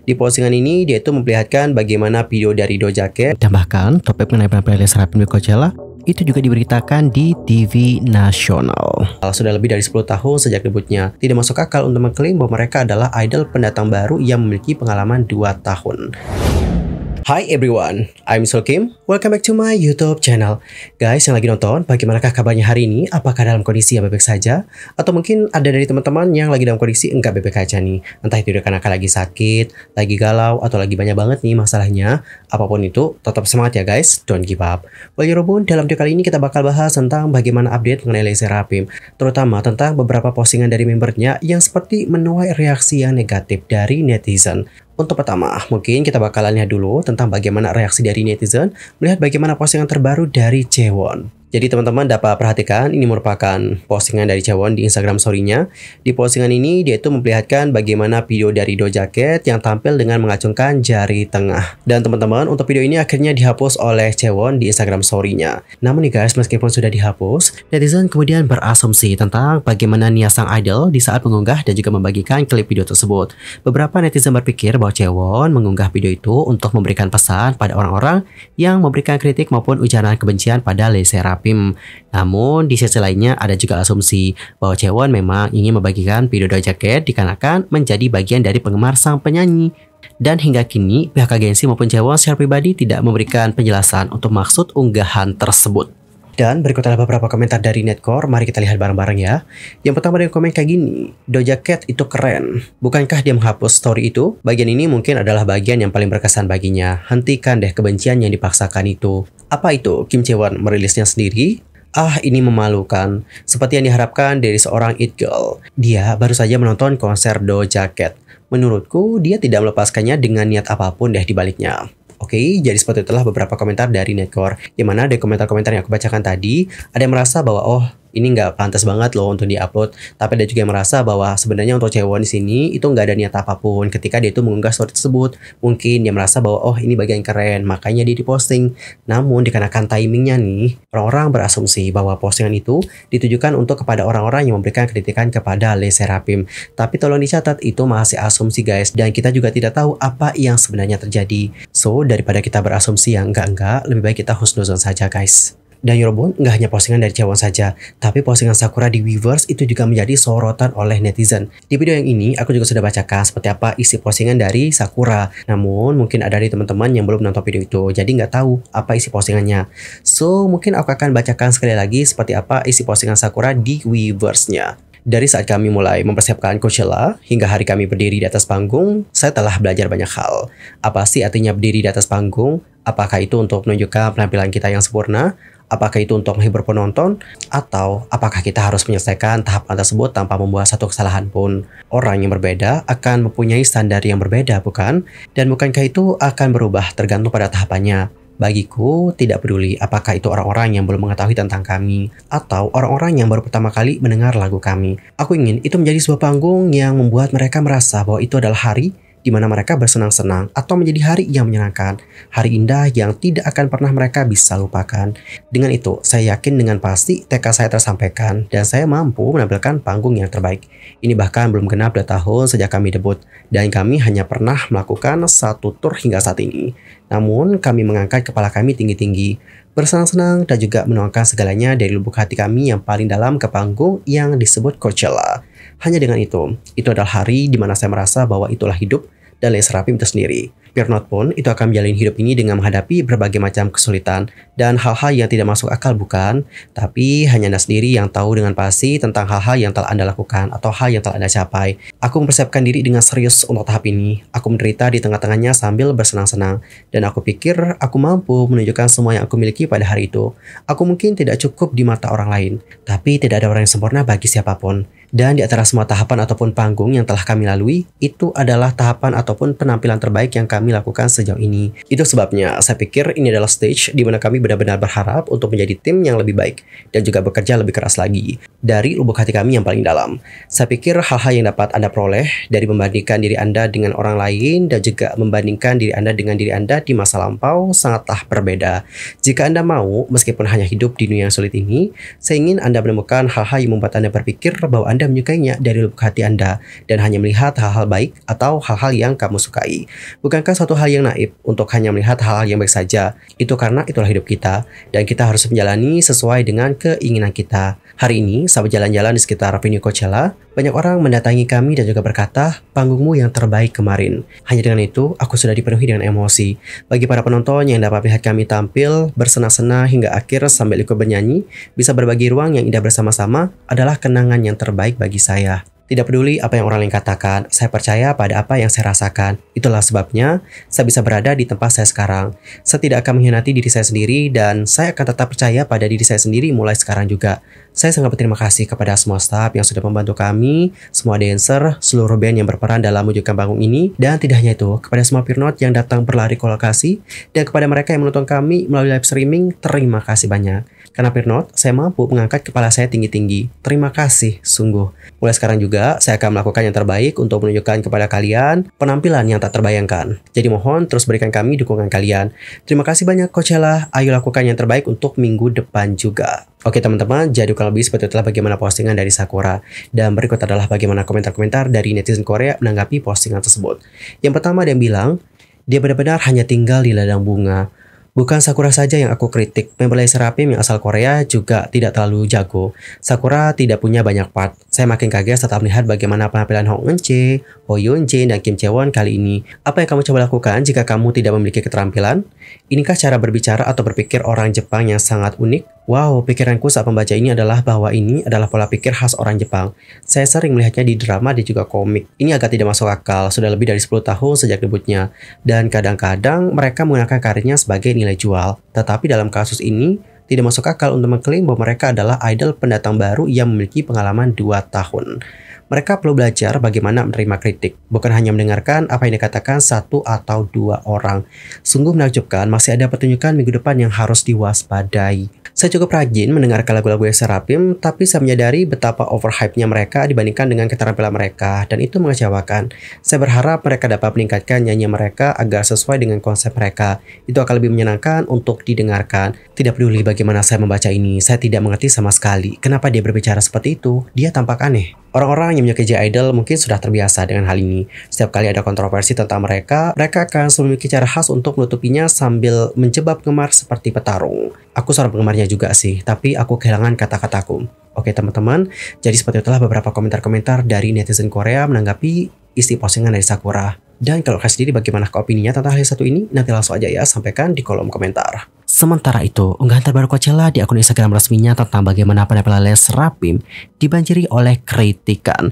Di postingan ini dia itu memperlihatkan bagaimana video dari Doja Cat dan bahkan topik mengenai penampilan Les Rapim di Coachella itu juga diberitakan di TV nasional. Sudah lebih dari 10 tahun sejak debutnya, tidak masuk akal untuk mengklaim bahwa mereka adalah idol pendatang baru yang memiliki pengalaman 2 tahun. Hi everyone, I'm Sol Kim. Welcome back to my YouTube channel. Guys yang lagi nonton, bagaimanakah kabarnya hari ini? Apakah dalam kondisi yang baik-baik saja? Atau mungkin ada dari teman-teman yang lagi dalam kondisi enggak baik-baik aja nih. Entah itu karena lagi sakit, lagi galau, atau lagi banyak banget nih masalahnya. Apapun itu, tetap semangat ya guys, don't give up. Well Yorobun, dalam video kali ini kita bakal bahas tentang bagaimana update mengenai Les Rapim, terutama tentang beberapa postingan dari membernya yang seperti menuai reaksi yang negatif dari netizen. Untuk pertama, mungkin kita bakalan lihat dulu tentang bagaimana reaksi dari netizen melihat bagaimana postingan terbaru dari Chaewon. Jadi teman-teman dapat perhatikan ini merupakan postingan dari Chaewon di Instagram story-nya. Di postingan ini dia itu memperlihatkan bagaimana video dari Doja Cat yang tampil dengan mengacungkan jari tengah. Dan teman-teman untuk video ini akhirnya dihapus oleh Chaewon di Instagram story-nya. Namun nih guys, meskipun sudah dihapus, netizen kemudian berasumsi tentang bagaimana niat sang idol di saat mengunggah dan juga membagikan klip video tersebut. Beberapa netizen berpikir bahwa Chaewon mengunggah video itu untuk memberikan pesan pada orang-orang yang memberikan kritik maupun ujaran kebencian pada Les Rapim. Namun di sisi lainnya ada juga asumsi bahwa Chaewon memang ingin membagikan video Doja Cat dikarenakan menjadi bagian dari penggemar sang penyanyi. Dan hingga kini pihak agensi maupun Chaewon secara pribadi tidak memberikan penjelasan untuk maksud unggahan tersebut. Dan berikut adalah beberapa komentar dari Netcore, mari kita lihat bareng-bareng ya. Yang pertama ada yang komen kayak gini, Doja Cat itu keren. Bukankah dia menghapus story itu? Bagian ini mungkin adalah bagian yang paling berkesan baginya. Hentikan deh kebencian yang dipaksakan itu. Apa itu? Kim Chaewon merilisnya sendiri? Ah, ini memalukan. Seperti yang diharapkan dari seorang it girl. Dia baru saja menonton konser Doja Cat. Menurutku, dia tidak melepaskannya dengan niat apapun deh di baliknya. Oke, jadi seperti itulah beberapa komentar dari Netcore. Yang mana dari komentar-komentar yang aku bacakan tadi, ada yang merasa bahwa oh, ini nggak pantas banget loh untuk diupload. Tapi ada juga yang merasa bahwa sebenarnya untuk Chaewon di sini itu nggak ada niat apapun ketika dia itu mengunggah story tersebut. Mungkin dia merasa bahwa oh ini bagian keren, makanya dia diposting. Namun dikarenakan timingnya nih, orang-orang berasumsi bahwa postingan itu ditujukan untuk kepada orang-orang yang memberikan kritikan kepada Les Rapim. Tapi tolong dicatat itu masih asumsi guys, dan kita juga tidak tahu apa yang sebenarnya terjadi. So daripada kita berasumsi yang enggak, lebih baik kita husnuzon saja guys. Dan Yorobun, nggak hanya postingan dari Chaewon saja, tapi postingan Sakura di Weverse itu juga menjadi sorotan oleh netizen. Di video yang ini, aku juga sudah bacakan seperti apa isi postingan dari Sakura. Namun, mungkin ada dari teman-teman yang belum nonton video itu, jadi nggak tahu apa isi postingannya. So, mungkin aku akan bacakan sekali lagi seperti apa isi postingan Sakura di Weverse-nya. Dari saat kami mulai mempersiapkan Coachella hingga hari kami berdiri di atas panggung, saya telah belajar banyak hal. Apa sih artinya berdiri di atas panggung? Apakah itu untuk menunjukkan penampilan kita yang sempurna? Apakah itu untuk menghibur penonton? Atau apakah kita harus menyelesaikan tahapan tersebut tanpa membuat satu kesalahan pun? Orang yang berbeda akan mempunyai standar yang berbeda, bukan? Dan bukankah itu akan berubah tergantung pada tahapannya? Bagiku, tidak peduli apakah itu orang-orang yang belum mengetahui tentang kami atau orang-orang yang baru pertama kali mendengar lagu kami. Aku ingin itu menjadi sebuah panggung yang membuat mereka merasa bahwa itu adalah hari di mana mereka bersenang-senang atau menjadi hari yang menyenangkan, hari indah yang tidak akan pernah mereka bisa lupakan. Dengan itu, saya yakin dengan pasti tekad saya tersampaikan dan saya mampu menampilkan panggung yang terbaik. Ini bahkan belum genap 2 tahun sejak kami debut dan kami hanya pernah melakukan 1 tur hingga saat ini. Namun, kami mengangkat kepala kami tinggi-tinggi, bersenang-senang dan juga menuangkan segalanya dari lubuk hati kami yang paling dalam ke panggung yang disebut Coachella. Hanya dengan itu adalah hari di mana saya merasa bahwa itulah hidup dan Les Rapim itu sendiri. Fear Not pun itu akan menjalani hidup ini dengan menghadapi berbagai macam kesulitan dan hal-hal yang tidak masuk akal bukan? Tapi hanya Anda sendiri yang tahu dengan pasti tentang hal-hal yang telah Anda lakukan atau hal yang telah Anda capai. Aku mempersiapkan diri dengan serius untuk tahap ini. Aku menderita di tengah-tengahnya sambil bersenang-senang. Dan aku pikir aku mampu menunjukkan semua yang aku miliki pada hari itu. Aku mungkin tidak cukup di mata orang lain, tapi tidak ada orang yang sempurna bagi siapapun. Dan di antara semua tahapan ataupun panggung yang telah kami lalui, itu adalah tahapan ataupun penampilan terbaik yang kami lakukan sejauh ini. Itu sebabnya saya pikir ini adalah stage di mana kami benar-benar berharap untuk menjadi tim yang lebih baik dan juga bekerja lebih keras lagi dari lubuk hati kami yang paling dalam. Saya pikir hal-hal yang dapat Anda peroleh dari membandingkan diri Anda dengan orang lain dan juga membandingkan diri Anda dengan diri Anda di masa lampau sangatlah berbeda. Jika Anda mau, meskipun hanya hidup di dunia yang sulit ini, saya ingin Anda menemukan hal-hal yang membuat Anda berpikir bahwa Anda menyukainya dari lubuk hati Anda dan hanya melihat hal-hal baik atau hal-hal yang kamu sukai. Bukankah suatu hal yang naif untuk hanya melihat hal-hal yang baik saja? Itu karena itulah hidup kita dan kita harus menjalani sesuai dengan keinginan kita. Hari ini, saat berjalan-jalan di sekitar venue Coachella, banyak orang mendatangi kami dan juga berkata, "Panggungmu yang terbaik kemarin." Hanya dengan itu, aku sudah dipenuhi dengan emosi. Bagi para penonton yang dapat melihat kami tampil, bersenang-senang hingga akhir sambil ikut bernyanyi, bisa berbagi ruang yang indah bersama-sama adalah kenangan yang terbaik bagi saya. Tidak peduli apa yang orang lain katakan, saya percaya pada apa yang saya rasakan. Itulah sebabnya saya bisa berada di tempat saya sekarang. Saya tidak akan mengkhianati diri saya sendiri dan saya akan tetap percaya pada diri saya sendiri mulai sekarang juga. Saya sangat berterima kasih kepada semua staf yang sudah membantu kami, semua dancer, seluruh band yang berperan dalam mewujudkan panggung ini, dan tidak hanya itu, kepada semua Peernot yang datang berlari ke lokasi, dan kepada mereka yang menonton kami melalui live streaming, terima kasih banyak. Karena Peernot, saya mampu mengangkat kepala saya tinggi-tinggi. Terima kasih, sungguh. Mulai sekarang juga, saya akan melakukan yang terbaik untuk menunjukkan kepada kalian penampilan yang tak terbayangkan. Jadi mohon terus berikan kami dukungan kalian. Terima kasih banyak Coachella, ayo lakukan yang terbaik untuk minggu depan juga. Oke teman-teman, jadi kurang lebih seperti itulah bagaimana postingan dari Sakura. Dan berikut adalah bagaimana komentar-komentar dari netizen Korea menanggapi postingan tersebut. Yang pertama ada yang bilang, dia benar-benar hanya tinggal di ladang bunga. Bukan Sakura saja yang aku kritik, member Laser Rapim yang asal Korea juga tidak terlalu jago. Sakura tidak punya banyak part. Saya makin kaget setelah melihat bagaimana penampilan Hong Eun-chae, Ho Yoon-jin, dan Kim Chae-won kali ini. Apa yang kamu coba lakukan jika kamu tidak memiliki keterampilan? Inikah cara berbicara atau berpikir orang Jepang yang sangat unik? Wow, pikiranku saat membaca ini adalah bahwa ini adalah pola pikir khas orang Jepang. Saya sering melihatnya di drama dan juga komik. Ini agak tidak masuk akal, sudah lebih dari 10 tahun sejak debutnya. Dan kadang-kadang mereka menggunakan karirnya sebagai nilai jual. Tetapi dalam kasus ini, tidak masuk akal untuk mengklaim bahwa mereka adalah idol pendatang baru yang memiliki pengalaman 2 tahun. Mereka perlu belajar bagaimana menerima kritik, bukan hanya mendengarkan apa yang dikatakan 1 atau 2 orang. Sungguh menakjubkan, masih ada pertunjukan minggu depan yang harus diwaspadai. Saya cukup rajin mendengarkan lagu-lagu Laser Rapim, tapi saya menyadari betapa overhype-nya mereka dibandingkan dengan keterampilan mereka, dan itu mengecewakan. Saya berharap mereka dapat meningkatkan nyanyian mereka agar sesuai dengan konsep mereka. Itu akan lebih menyenangkan untuk didengarkan. Tidak peduli bagaimana saya membaca ini, saya tidak mengerti sama sekali kenapa dia berbicara seperti itu. Dia tampak aneh. Orang-orang yang menyukai J-Idol mungkin sudah terbiasa dengan hal ini. Setiap kali ada kontroversi tentang mereka akan selalu memiliki cara khas untuk menutupinya sambil menjebak penggemar seperti petarung. Aku seorang penggemarnya juga sih, tapi aku kehilangan kata-kataku. Oke teman-teman, jadi seperti itulah beberapa komentar-komentar dari netizen Korea menanggapi isi postingan dari Sakura. Dan kalau kalian sendiri bagaimana opininya tentang hal satu ini, nanti langsung aja ya sampaikan di kolom komentar. Sementara itu, unggahan terbaru Coachella di akun Instagram resminya tentang bagaimana penampilan Laser Rapim dibanjiri oleh kritikan.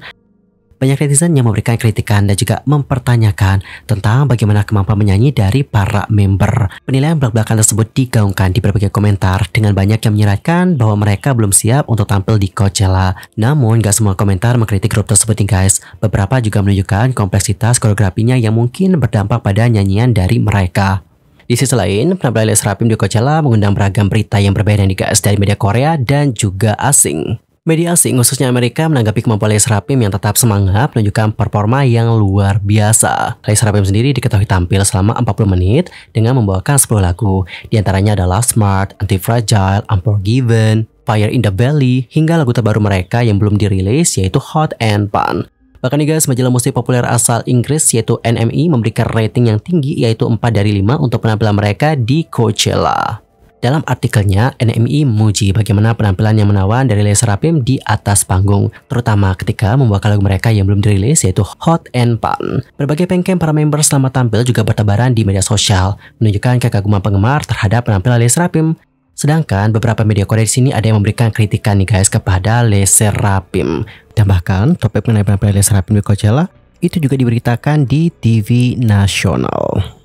Banyak netizen yang memberikan kritikan dan juga mempertanyakan tentang bagaimana kemampuan menyanyi dari para member. Penilaian belak-belakan tersebut digaungkan di berbagai komentar dengan banyak yang menyiratkan bahwa mereka belum siap untuk tampil di Coachella. Namun, gak semua komentar mengkritik grup tersebut nih guys. Beberapa juga menunjukkan kompleksitas koreografinya yang mungkin berdampak pada nyanyian dari mereka. Di sisi lain, penampilan Laser Rapim di Coachella mengundang beragam berita yang berbeda nih guys dari media Korea dan juga asing. Media asing khususnya Amerika menanggapi kemampuan Laser Rapim yang tetap semangat menunjukkan performa yang luar biasa. Laser Rapim sendiri diketahui tampil selama 40 menit dengan membawakan 10 lagu. Di antaranya adalah Smart, Anti-Fragile, Unforgiven, Fire in the Belly, hingga lagu terbaru mereka yang belum dirilis yaitu Hot and Fun. Bahkan nih guys, majalah musik populer asal Inggris yaitu NME memberikan rating yang tinggi yaitu 4 dari 5 untuk penampilan mereka di Coachella. Dalam artikelnya, NME memuji bagaimana penampilan yang menawan dari Laser Rapim di atas panggung, terutama ketika membawakan lagu mereka yang belum dirilis yaitu Hot and Fun. Berbagai pengkem para member selama tampil juga bertebaran di media sosial, menunjukkan kekaguman penggemar terhadap penampilan Laser Rapim. Sedangkan beberapa media Korea di sini ada yang memberikan kritikan nih guys kepada Laser Rapim. Dan bahkan topik mengenai penampilan Laser Rapim di Coachella itu juga diberitakan di TV nasional.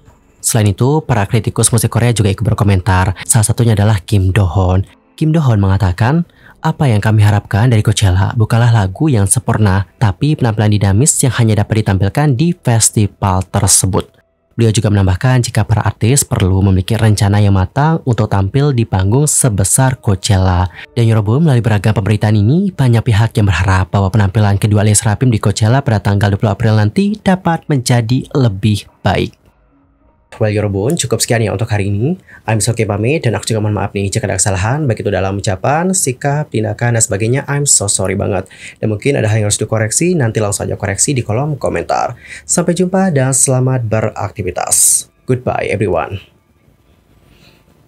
Selain itu, para kritikus musik Korea juga ikut berkomentar. Salah satunya adalah Kim Do-hoon. Kim Do-hoon mengatakan, apa yang kami harapkan dari Coachella bukanlah lagu yang sempurna, tapi penampilan dinamis yang hanya dapat ditampilkan di festival tersebut. Beliau juga menambahkan jika para artis perlu memiliki rencana yang matang untuk tampil di panggung sebesar Coachella. Dan Yorobun melalui beragam pemberitaan ini, banyak pihak yang berharap bahwa penampilan kedua Laser Rapim di Coachella pada tanggal 20 April nanti dapat menjadi lebih baik. Well Yorobun, cukup sekian ya untuk hari ini. I'm Soke pamit, dan aku juga mohon maaf nih jika ada kesalahan, baik itu dalam ucapan, sikap, tindakan, dan sebagainya. I'm so sorry banget. Dan mungkin ada hal yang harus dikoreksi, nanti langsung aja koreksi di kolom komentar. Sampai jumpa dan selamat beraktivitas. Goodbye everyone.